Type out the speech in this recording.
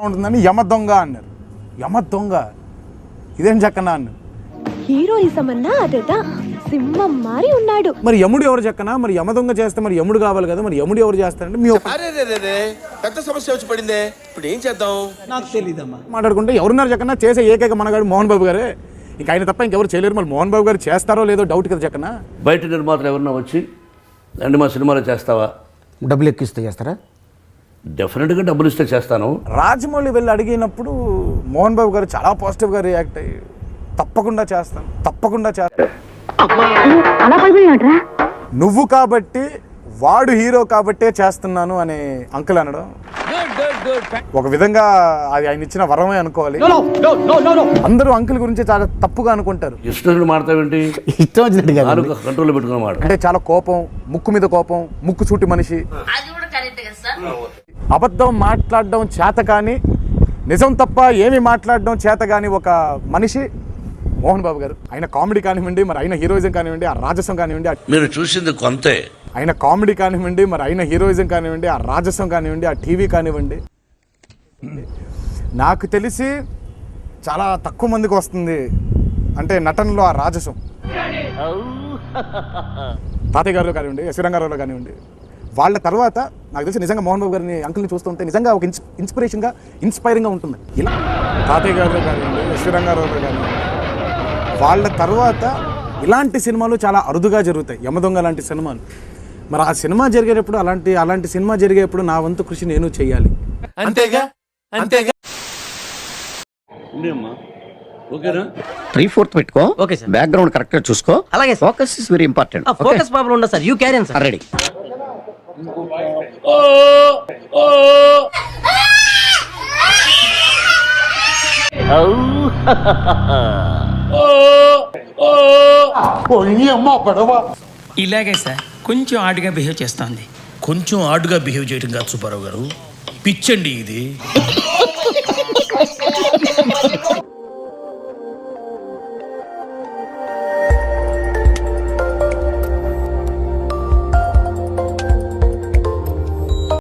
ఉంటుందని యమ దొంగ అన్నారు. యమ దొంగ ఇదేం చెక్కనా అన్నారు. హీరోయిజం అన్నా అదేదా సింహం మారి ఉన్నాడు. మరి యముడు ఎవరు చెక్కనా? మరి యమ దొంగ చేస్తే మరి యముడు కావాలి కదా, మరి యముడు ఎవరు చేస్తారంటే మీ పెద్ద సమస్య వచ్చి పడిందే, ఇప్పుడు ఏం చేద్దాం? నాకు తెలీదమ్మా. మాట్లాడుకుంటే ఎవరున్నారు చెక్కనా? చేసే ఏకైక మనగాడు మోహన్ బాబు గారే. ఇంకా ఆయన తప్ప ఇంకెవరు చేయలేరు. మరి మోహన్ బాబు గారు చేస్తారో లేదో డౌట్ కదా చెక్కనా. బయట నిర్మాతలు ఎవరన్నా వచ్చి అండి మా సినిమాలో చేస్తావా, డబ్బులు ఎక్కిస్తే చేస్తారా? డెఫినెట్గా డబ్బులు ఇస్తే చేస్తాను. రాజమౌళి వెళ్ళి అడిగినప్పుడు మోహన్ బాబు గారు చాలా పాజిటివ్గా రియాక్ట్ అయ్యి తప్పకుండా చేస్తాను, తప్పకుండా చేస్తాను, నువ్వు కాబట్టి వాడు హీరో కాబట్టే చేస్తున్నాను అనే అంకుల్ అనడం ఒక విధంగా అది ఆయన ఇచ్చిన వరమే అనుకోవాలి. అందరూ అంకుల్ గురించి చాలా తప్పుగా అనుకుంటారు. ఇష్టం మాడతావేంటి? ఇష్టం వచ్చినట్టు నాలుగు కంట్రోల్లో పెట్టుకున్న మాట. అంటే చాలా కోపం, ముక్కు మీద కోపం, ముక్కు సూటి మనిషి, అబద్ధం మాట్లాడడం చేత కానీ నిజం తప్ప ఏమి మాట్లాడడం చేత కానీ ఒక మనిషి మోహన్ బాబు గారు. ఆయన కామెడీ కానివ్వండి, మరి ఆయన హీరోయిజం కానివ్వండి, ఆ రాజసం కానివ్వండి, మీరు చూసింది కొంతే. ఆయన కామెడీ కానివ్వండి, మరి ఆయన హీరోయిజం కానివ్వండి, ఆ రాజసం కానివ్వండి, ఆ టీవీ కానివ్వండి, నాకు తెలిసి చాలా తక్కువ మందికి వస్తుంది అంటే నటనలో ఆ రాజసం. తాతయ్య గారు కానివ్వండి, ఎస్ రంగారావులో కానివ్వండి, వాళ్ళ తర్వాత నాకు తెలిసి నిజంగా మోహన్ బాబు గారిని అంకుల్ని చూస్తుంటే నిజంగా ఒక ఇన్స్పిరేషన్గా ఇన్స్పైరింగ్గా ఉంటుంది. ఇలా తాతయ్య గారిలో కానివ్వండి, ఎస్ రంగారావులో కానివ్వండి, వాళ్ళ తర్వాత ఇలాంటి సినిమాలు చాలా అరుదుగా జరుగుతాయి. యమదొంగ లాంటి సినిమాలు. మరి ఆ సినిమా జరిగేటప్పుడు అలాంటి సినిమా జరిగేటప్పుడు నా వంతు కృషి నేను చెయ్యాలి. అంతేగా అంతేగా. ఓకేనా? 3/4 పెట్టుకో. Okay sir. బ్యాక్గ్రౌండ్ కరెక్ట్ గా చూసుకో. అలాగే sir. Focus is very important. Focus problem ఉండదు sir. You carry on sir. Ready. ఇలాగే సార్ కొంచెం ఆడుగా బిహేవ్ చేస్తోంది. కొంచెం ఆడుగా బిహేవ్ చేయడం కాదు సుబ్బారావు గారు, పిచ్చండి ఇది.